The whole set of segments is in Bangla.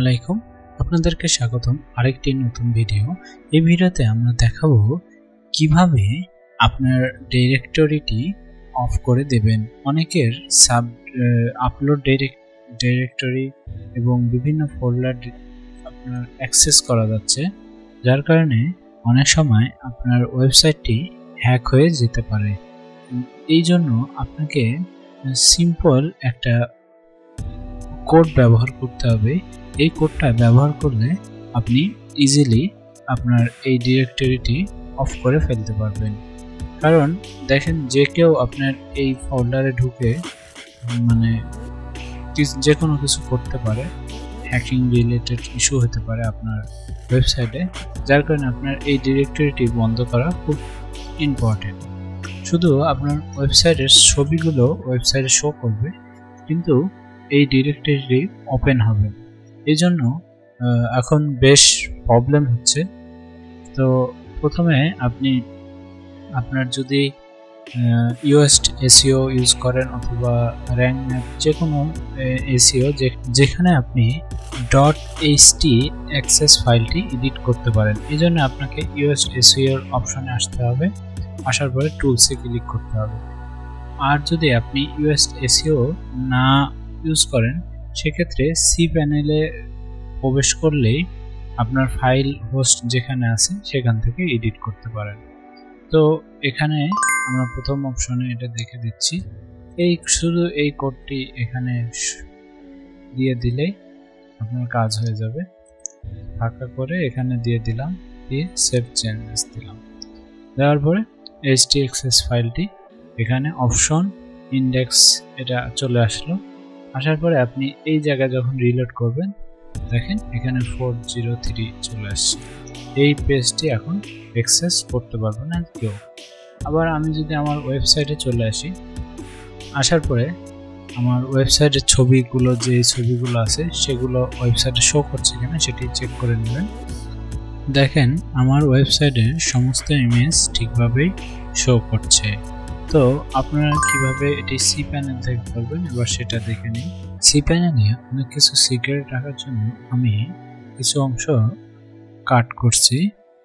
আলাইকুম, আপনাদেরকে স্বাগতম আরেকটি নতুন ভিডিও। এই ভিডিওতে আমরা দেখাবো কিভাবে আপনার ডিরেক্টরিটি অফ করে দেবেন। অনেকের আপলোড ডিরেক্টরি এবং বিভিন্ন ফোল্ডার আপনার অ্যাক্সেস করা যাচ্ছে, যার কারণে অনেক সময় আপনার ওয়েবসাইটটি হ্যাক হয়ে যেতে পারে। এই জন্য আপনাকে সিম্পল একটা কোড ব্যবহার করতে হবে। এই কোডটা ব্যবহার করলে আপনি ইজিলি আপনার এই ডিরেক্টরিটি অফ করে ফেলতে পারবেন। কারণ দেখেন, যে কেউ আপনার এই ফোল্ডারে ঢুকে যে কোনো কিছু করতে পারে, হ্যাকিং রিলেটেড ইস্যু হতে পারে আপনার ওয়েবসাইটে, যার কারণে আপনার এই ডিরেক্টরিটি বন্ধ করা খুব ইম্পর্টেন্ট। শুধু আপনার ওয়েবসাইটের ছবিগুলো ওয়েবসাইটে শো করবে, কিন্তু এই ডিরেক্টরিটি ওপেন হবে। এই জন্য এখন বেশ প্রবলেম হচ্ছে। তো প্রথমে আপনি আপনার যদি ইউএসট এসইও ইউজ করেন অথবা র্যাঙ্ক ম্যাপ, যে কোনো এসইও যেখানে আপনি .ht ফাইলটি এডিট করতে পারেন, এই জন্য আপনাকে ইউএসট এসইওর অপশনে আসতে হবে। আসার পরে টুলসে ক্লিক করতে হবে। আর যদি আপনি ইউএসট এসইও না ইউজ করেন, সেক্ষেত্রে সি প্যানেলে প্রবেশ করলেই আপনার ফাইল হোস্ট যেখানে আছে সেখান থেকে এডিট করতে পারেন। তো এখানে আমরা প্রথম অপশনে এটা দেখে দিচ্ছি। শুধু এই কোডটি এখানে দিয়ে দিলেই আপনার কাজ হয়ে যাবে। ফাঁকা করে এখানে দিয়ে দিলাম, দিয়ে সেভ চেঞ্জেস দিলাম। দেওয়ার পরে htaccess ফাইলটি এখানে অপশন ইন্ডেক্স এটা চলে আসলো। আসার পরে আপনি এই জায়গায় যখন রিলোড করবেন, দেখেন এখানে 403 চলে আসছে। এই পেজটি এখন অ্যাক্সেস করতে পারবে না কেউ। আবার আমি যদি আমার ওয়েবসাইটে চলে আসি, আসার পরে আমার ওয়েবসাইটের ছবিগুলো, যে ছবিগুলো আছে সেগুলো ওয়েবসাইটে শো করছে কিনা সেটি চেক করে নেবেন। দেখেন আমার ওয়েবসাইটে সমস্ত ইমেজ ঠিকভাবেই শো করছে। তো আপনারা কিভাবে এটি সি প্যানেল থেকে করবেন এবার সেটা দেখে নিন। সি প্যানেলে অনেক কিছু সিক্রেট রাখার জন্য আমি কিছু অংশ কাট করছি।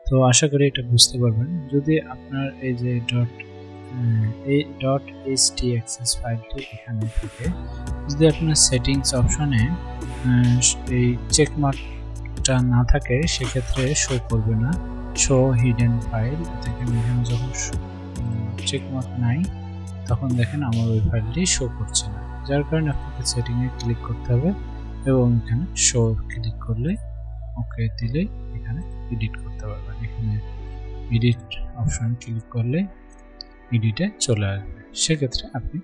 তো আশা করি এটা বুঝতে পারবেন। যদি আপনার এই যে .htaccess ফাইলটি এখানে থাকে, যদি আপনার সেটিংস অপশনে এই চেকমার্কটা না থাকে, সেক্ষেত্রে শো করবে না, শো হিডেন ফাইল। দেখেন এখানে যখন চেকমার্ক নাই, তখন দেখেন আমার ওই ফাইলটি শো করছে না, যার কারণে আপনাকে সেটিংয়ে ক্লিক করতে হবে এবং এখানে শো ক্লিক করলে, ওকে দিলে এখানে এডিট করতে পারবেন। এখানে এডিট অপশন ক্লিক করলে এডিটে চলে আসবে। সেক্ষেত্রে আপনি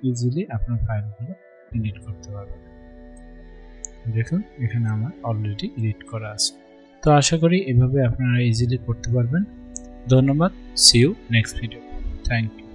ইজিলি আপনার ফাইলগুলো এডিট করতে পারবেন। দেখুন এখানে আমার অলরেডি এডিট করা আছে। তো আশা করি এভাবে আপনারা ইজিলি করতে পারবেন। ধন্যবাদ। See you next video. Thank you.